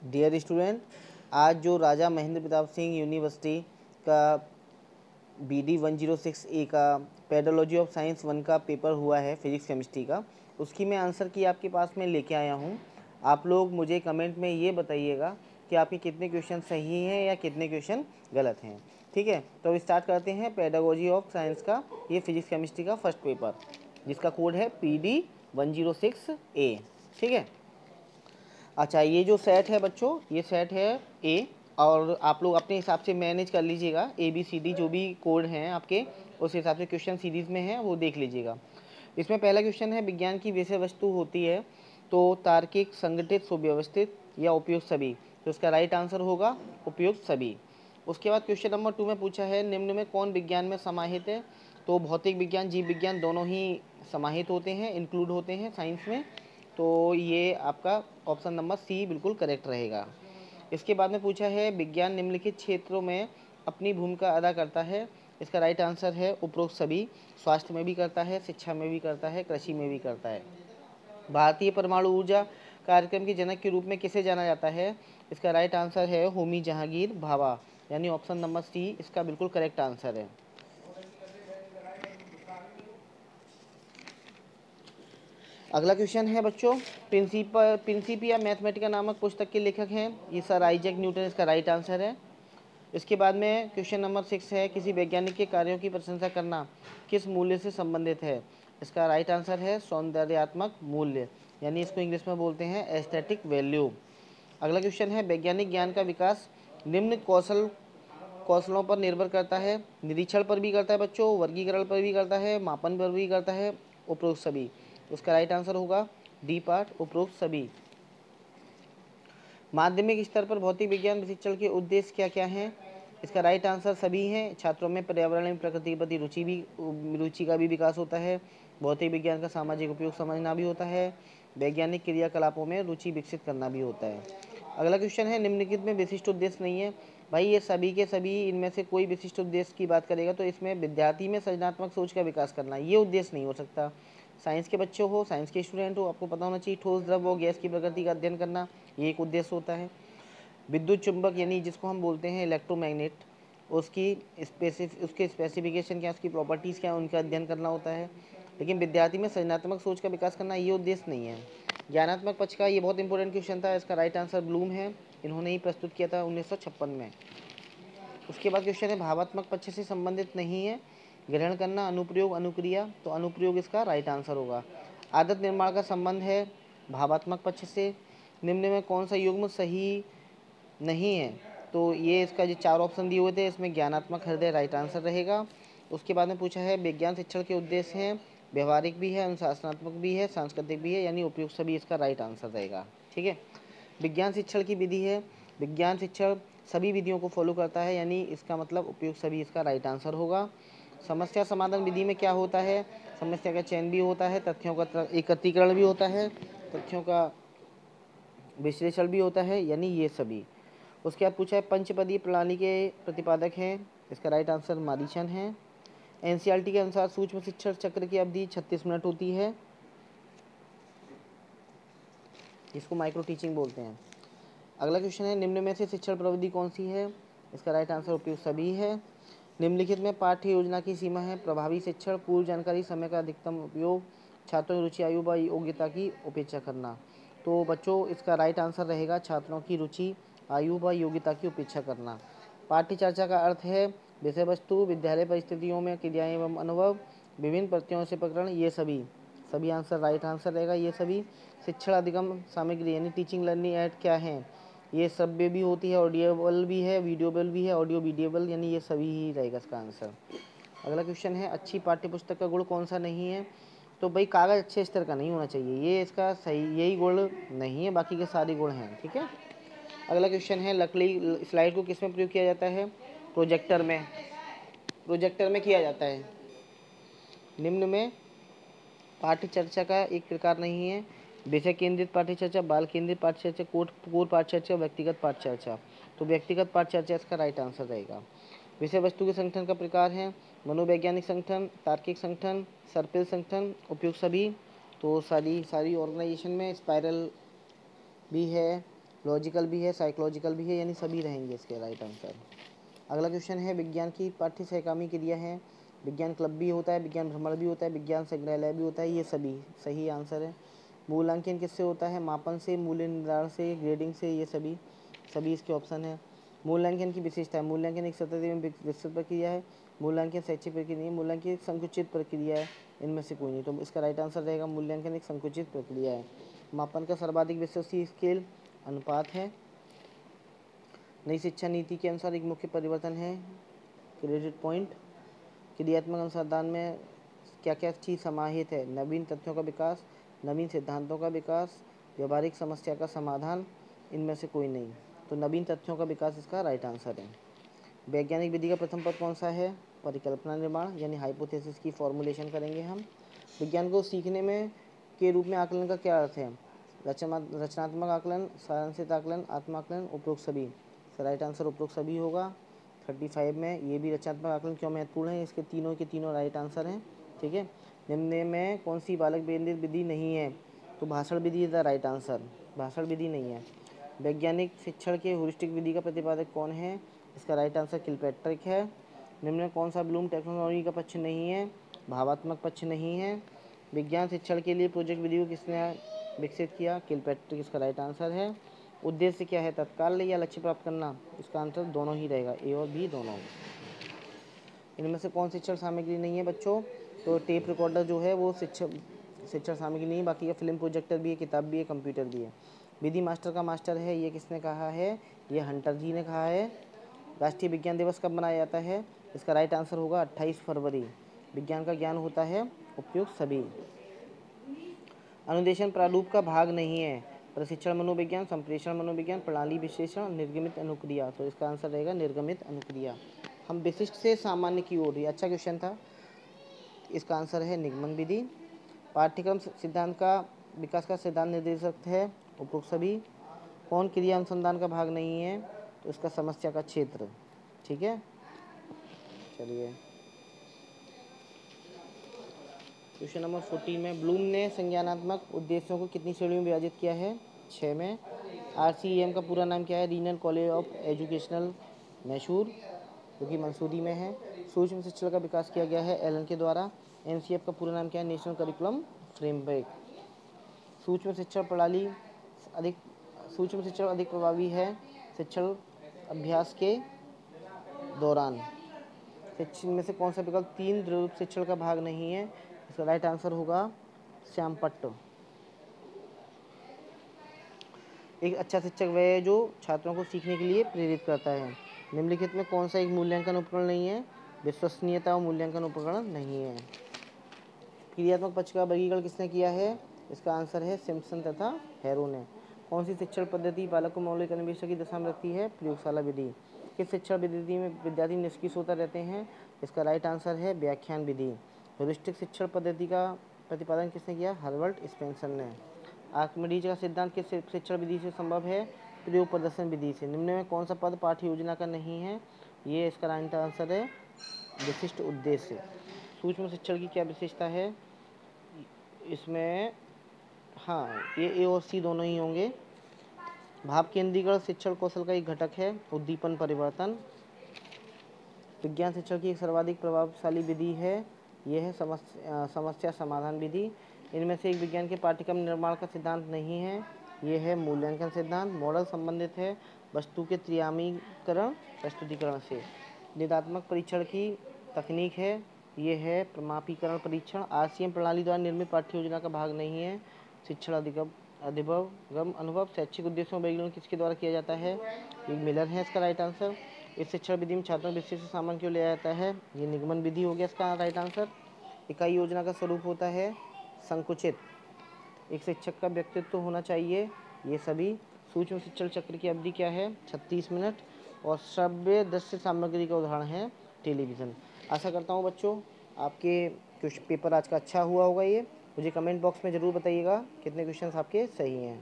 Dear student, आज जो राजा Mahendra Pratap Singh university का BD 106A का पेडोलॉजी ऑफ साइंस 1 का पेपर हुआ है फिजिक्स केमिस्ट्री का, उसकी मैं आंसर की आपके पास में लेके आया हूँ। आप लोग मुझे कमेंट में ये बताइएगा कि आपके कितने क्वेश्चन सही हैं या कितने क्वेश्चन गलत हैं। ठीक है, तो अब स्टार्ट करते हैं पेडागोजी ऑफ साइंस का ये फिजिक्स केमिस्ट्री का फर्स्ट पेपर, जिसका कोड है PD 106A। ठीक है, अच्छा, ये जो सेट है बच्चों, ये सेट है ए, और आप लोग अपने हिसाब से मैनेज कर लीजिएगा। ABCD जो भी कोड हैं आपके, उस हिसाब से क्वेश्चन सीरीज़ में है वो देख लीजिएगा। इसमें पहला क्वेश्चन है, विज्ञान की विषय वस्तु होती है तो तार्किक, संगठित, सुव्यवस्थित या उपयुक्त सभी। तो इसका राइट आंसर होगा उपयुक्त सभी। उसके बाद क्वेश्चन नंबर 2 में पूछा है, निम्न में कौन विज्ञान में समाहित है। तो भौतिक विज्ञान, जीव विज्ञान दोनों ही समाहित होते हैं, इंक्लूड होते हैं साइंस में। तो ये आपका ऑप्शन नंबर सी बिल्कुल करेक्ट रहेगा। इसके बाद में पूछा है, विज्ञान निम्नलिखित क्षेत्रों में अपनी भूमिका अदा करता है। इसका राइट आंसर है उपरोक्त सभी। स्वास्थ्य में भी करता है, शिक्षा में भी करता है, कृषि में भी करता है। भारतीय परमाणु ऊर्जा कार्यक्रम के जनक के रूप में किसे जाना जाता है। इसका राइट आंसर है होमी जहांगीर भाभा, यानी ऑप्शन नंबर सी इसका बिल्कुल करेक्ट आंसर है। अगला क्वेश्चन है बच्चों, प्रिंसिपिया मैथमेटिका नामक पुस्तक के लेखक हैं ये सर आइजैक न्यूटन। इसका राइट आंसर है। इसके बाद में क्वेश्चन नंबर 6 है, किसी वैज्ञानिक के कार्यों की प्रशंसा करना किस मूल्य से संबंधित है। इसका राइट आंसर है सौंदर्यात्मक मूल्य, यानी इसको इंग्लिश में बोलते हैं एस्थेटिक वैल्यू। अगला क्वेश्चन है, वैज्ञानिक ज्ञान का विकास निम्न कौशलों पर निर्भर करता है। निरीक्षण पर भी करता है बच्चों, वर्गीकरण पर भी करता है, मापन पर भी करता है, उपरोक्त सभी। उसका राइट आंसर होगा डी पार्ट, उपरोक्त सभी। माध्यमिक स्तर पर भौतिक विज्ञान प्रशिक्षण के उद्देश्य क्या क्या हैं। इसका राइट आंसर सभी हैं। छात्रों में पर्यावरण में प्रकृति के प्रति रुचि का भी विकास होता है। भौतिक विज्ञान का सामाजिक उपयोग समझना भी होता है। वैज्ञानिक क्रियाकलापों में रुचि विकसित करना भी होता है। अगला क्वेश्चन है, निम्नलिखित में विशिष्ट उद्देश्य नहीं है। भाई ये सभी के सभी इनमें से कोई विशिष्ट उद्देश्य की बात करेगा तो इसमें विद्यार्थी में सृजनात्मक सोच का विकास करना, ये उद्देश्य नहीं हो सकता। साइंस के बच्चे हो, साइंस के स्टूडेंट हो, आपको पता होना चाहिए ठोस, द्रव और गैस की प्रकृति का अध्ययन करना, ये एक उद्देश्य होता है। विद्युत चुंबक यानी जिसको हम बोलते हैं इलेक्ट्रोमैग्नेट, उसके स्पेसिफिकेशन क्या, उसकी प्रॉपर्टीज़ क्या, उनका अध्ययन करना होता है। लेकिन विद्यार्थी में सृजनात्मक सोच का विकास करना ये उद्देश्य नहीं है। ज्ञानात्मक पक्ष का ये बहुत इंपॉर्टेंट क्वेश्चन था। इसका राइट आंसर ब्लूम है, इन्होंने ही प्रस्तुत किया था 1956 में। उसके बाद क्वेश्चन है, भावात्मक पक्ष से संबंधित नहीं है। ग्रहण करना, अनुप्रयोग, अनुक्रिया, तो अनुप्रयोग इसका राइट आंसर होगा। आदत निर्माण का संबंध है भावात्मक पक्ष से। निम्न में कौन सा युग्म सही नहीं है। तो ये इसका जो 4 ऑप्शन दिए हुए थे इसमें ज्ञानात्मक हृदय राइट आंसर रहेगा। उसके बाद में पूछा है, विज्ञान शिक्षण के उद्देश्य हैं व्यवहारिक भी है, अनुशासनात्मक भी है, सांस्कृतिक भी है, यानी उपयुक्त सभी इसका राइट आंसर रहेगा। ठीक है, विज्ञान शिक्षण की विधि है, विज्ञान शिक्षण सभी विधियों को फॉलो करता है, यानी इसका मतलब उपयुक्त सभी इसका राइट आंसर होगा। समस्या समाधान विधि में क्या होता है, समस्या का चयन भी होता है, तथ्यों का एकत्रीकरण भी होता है, तथ्यों का विश्लेषण भी होता है, यानी ये सभी। उसके बाद पूछा है, पंचपदीय प्रणाली के प्रतिपादक हैं। इसका राइट आंसर मारीचन है। NCERT के अनुसार सूक्ष्म शिक्षण चक्र की अवधि 36 मिनट होती है, जिसको माइक्रो टीचिंग बोलते हैं। अगला क्वेश्चन है, निम्न में से शिक्षण प्रविधि कौन सी है। इसका राइट आंसर उपयुक्त सभी है। निम्नलिखित में पाठ्य योजना की सीमा है। प्रभावी शिक्षण, पूर्व जानकारी, समय का अधिकतम उपयोग, छात्रों की रुचि, आयु व योग्यता की उपेक्षा करना। तो बच्चों इसका राइट आंसर रहेगा छात्रों की रुचि, आयु व योग्यता की उपेक्षा करना। पाठ्य चर्चा का अर्थ है विषय वस्तु, विद्यालय परिस्थितियों में क्रियाएं एवं अनुभव, विभिन्न प्रत्ययों से प्रकरण, ये सभी आंसर राइट आंसर रहेगा ये सभी। शिक्षण अधिगम सामग्री यानी टीचिंग लर्निंग एड क्या है, ये श्रव्य भी होती है, ऑडियोबल भी है, वीडियोबल भी है, ऑडियो वीडियोबल, यानी ये सभी ही रहेगा इसका आंसर। अगला क्वेश्चन है, अच्छी पाठ्यपुस्तक का गुण कौन सा नहीं है। तो भाई कागज़ अच्छे स्तर का नहीं होना चाहिए, ये इसका सही यही गुण नहीं है, बाकी के सारे गुण हैं। ठीक है, अगला क्वेश्चन है, लकड़ी स्लाइड को किस में प्रयोग किया जाता है। प्रोजेक्टर में, प्रोजेक्टर में किया जाता है। निम्न में पाठ्य चर्चा का एक प्रकार नहीं है। विषय केंद्रित पाठ्य चर्चा, बाल केंद्रित पाठ्य चर्चा, कोर पाठ्य चर्चा, व्यक्तिगत पाठ्य चर्चा। तो व्यक्तिगत पाठ्य चर्चा इसका राइट आंसर रहेगा। विषय वस्तु के संगठन का प्रकार है मनोवैज्ञानिक संगठन, तार्किक संगठन, सर्पिल संगठन, उपयुक्त सभी। तो सारी ऑर्गेनाइजेशन में स्पाइरल भी है, लॉजिकल भी है, साइकोलॉजिकल भी है, यानी सभी रहेंगे इसके राइट आंसर। अगला क्वेश्चन है, विज्ञान की पाठ्य सहकर्मी क्रिया है। विज्ञान क्लब भी होता है, विज्ञान भ्रमण भी होता है, विज्ञान संग्रहालय भी होता है, ये सभी सही आंसर है। मूल्यांकन किससे होता है? मापन से, मूल्य निर्धारण से, ग्रेडिंग से, ये सभी सभी इसके ऑप्शन है। मूल्यांकन की विशेषता है, मूल्यांकन एक सतत एवं विकसित प्रक्रिया है। मूल्यांकन शैक्षिक प्रक्रिया नहीं है, मूल्यांकन एक संकुचित प्रक्रिया है। इनमें से कोई नहीं, तो इसका राइट आंसर रहेगा मूल्यांकन एक संकुचित प्रक्रिया है। मापन का सर्वाधिक विश्वसनीय स्केल अनुपात है। नई शिक्षा नीति के अनुसार एक मुख्य परिवर्तन है क्रेडिट पॉइंट। क्रियात्मक अनुसंधान में क्या क्या चीज़ समाहित है? नवीन तथ्यों का विकास, नवीन सिद्धांतों का विकास, व्यवहारिक समस्या का समाधान, इनमें से कोई नहीं, तो नवीन तथ्यों का विकास इसका राइट आंसर है। वैज्ञानिक विधि का प्रथम पद कौन सा है? परिकल्पना निर्माण, यानी हाइपोथेसिस की फॉर्मुलेशन करेंगे हम। विज्ञान को सीखने में के रूप में आकलन का क्या अर्थ है? रचनात्मक आकलन, सारांशित आकलन, आत्माकलन, उपरोक्त सभी। राइट आंसर उपरोक्त सभी होगा। 35 में ये भी रचनात्मक आकलन क्यों महत्वपूर्ण है, इसके तीनों के तीनों राइट आंसर हैं। ठीक है, निम्न में कौन सी बालक केंद्रित विधि नहीं है? तो भाषण विधि इज द राइट आंसर, भाषण विधि नहीं है। वैज्ञानिक शिक्षण के ह्यूरिस्टिक विधि का प्रतिपादक कौन है? इसका राइट आंसर किलपैट्रिक है। निम्न में कौन सा ब्लूम टेक्नोलॉजी का पक्ष नहीं है? भावात्मक पक्ष नहीं है। विज्ञान शिक्षण के लिए प्रोजेक्ट विधि को किसने विकसित किया? किलपैट्रिक इसका राइट आंसर है। उद्देश्य क्या है? तत्काल या लक्ष्य प्राप्त करना? इसका आंसर दोनों ही रहेगा, ए और बी दोनों। इनमें से कौन शिक्षण सामग्री नहीं है बच्चों? तो टेप रिकॉर्डर जो है वो शिक्षण सामग्री नहीं है, बाकी का फिल्म प्रोजेक्टर भी है, किताब भी है, कंप्यूटर भी है। विधि मास्टर का मास्टर है, ये किसने कहा है? ये हंटर जी ने कहा है। राष्ट्रीय विज्ञान दिवस कब मनाया जाता है? इसका राइट आंसर होगा 28 फरवरी। विज्ञान का ज्ञान होता है उपयुक्त सभी। अनुदेशन प्रारूप का भाग नहीं है। प्रशिक्षण मनोविज्ञान, संप्रेषण मनोविज्ञान, प्रणाली विश्लेषण, निर्गमित अनुक्रिया, तो इसका आंसर रहेगा निर्गमित अनुक्रिया। हम विशिष्ट से सामान्य की ओर, अच्छा क्वेश्चन था। इसका आंसर है निगमन विधि। पाठ्यक्रम सिद्धांत का विकास का सिद्धांत निर्देशक है, उपरोक्त सभी। कौन क्रिया अनुसंधान का भाग नहीं है? तो इसका समस्या का क्षेत्र। ठीक है, चलिए क्वेश्चन नंबर 14 में, ब्लूम ने संज्ञानात्मक उद्देश्यों को कितनी श्रेणियों में विभाजित किया है? 6 में। RCEM का पूरा नाम क्या है? Regional college of educational Mysore, जो कि मंसूरी में है। सूक्ष्म शिक्षण का विकास किया गया है एलन के द्वारा। NCF का पूरा नाम क्या है? National curriculum framework. सूक्ष्म शिक्षण प्रणाली अधिक सूक्ष्म शिक्षण अधिक प्रभावी है शिक्षण अभ्यास के दौरान। शिक्षण में से कौन सा विकल्प 3 द्रव शिक्षण का भाग नहीं है? इसका राइट आंसर होगा श्यामपट्ट। एक अच्छा शिक्षक वह है जो छात्रों को सीखने के लिए प्रेरित करता है। निम्नलिखित में कौन सा एक मूल्यांकन उपकरण नहीं है? विश्वसनीयता और मूल्यांकन उपकरण नहीं है। क्रियात्मक पक्ष का वर्गीकरण किसने किया है? इसका आंसर है सिम्पसन तथा हैरो ने। कौन सी शिक्षण पद्धति बालक को मौलिक अन्वेषण की दशा में रखती है? प्रयोगशाला विधि। किस शिक्षण विधि में विद्यार्थी निष्क्रिय होता रहते हैं? इसका राइट आंसर है व्याख्यान विधि। ह्यूरिस्टिक शिक्षण पद्धति का प्रतिपादन किसने किया? हर्बर्ट स्पेंसर ने। आर्किमिडीज का सिद्धांत किस शिक्षण विधि से संभव है? प्रयोग प्रदर्शन विधि से। निम्न में कौन सा पद पाठ्य योजना का नहीं है? ये इसका राइट आंसर है विशिष्ट उद्देश्य। सूक्ष्म शिक्षण की क्या विशेषता है? इसमें हाँ, ये ए और सी दोनों ही होंगे। भाव केंद्रीकरण शिक्षण कौशल का एक घटक है। उद्दीपन परिवर्तन। विज्ञान शिक्षण की एक सर्वाधिक प्रभावशाली विधि है, यह है समस्या समाधान विधि। इनमें से एक विज्ञान के पाठ्यक्रम निर्माण का सिद्धांत नहीं है, यह है मूल्यांकन सिद्धांत। मॉडल संबंधित है वस्तु के त्रियामीकरण प्रस्तुतिकरण से। निदात्मक परीक्षण की तकनीक है, ये है प्रमापीकरण परीक्षण। RCM प्रणाली द्वारा निर्मित पाठ्य योजना का भाग नहीं है। शिक्षण अधिगम अनुभव। शैक्षिक उद्देश्यों में वर्गीकरण किसके द्वारा किया जाता है? ये मिलर है इसका राइट आंसर। इस शिक्षण विधि में छात्रों विशेष सामान क्यों ले जाता है? ये निगमन विधि हो गया इसका राइट आंसर। इकाई योजना का स्वरूप होता है संकुचित। एक शिक्षक का व्यक्तित्व होना चाहिए, ये सभी। सूक्ष्म शिक्षण चक्र की अवधि क्या है? 36 मिनट। और श्रव्य दृश्य सामग्री का उदाहरण है टेलीविज़न। आशा करता हूँ बच्चों आपके पेपर आज का अच्छा हुआ होगा। ये मुझे कमेंट बॉक्स में ज़रूर बताइएगा कितने क्वेश्चंस आपके सही हैं।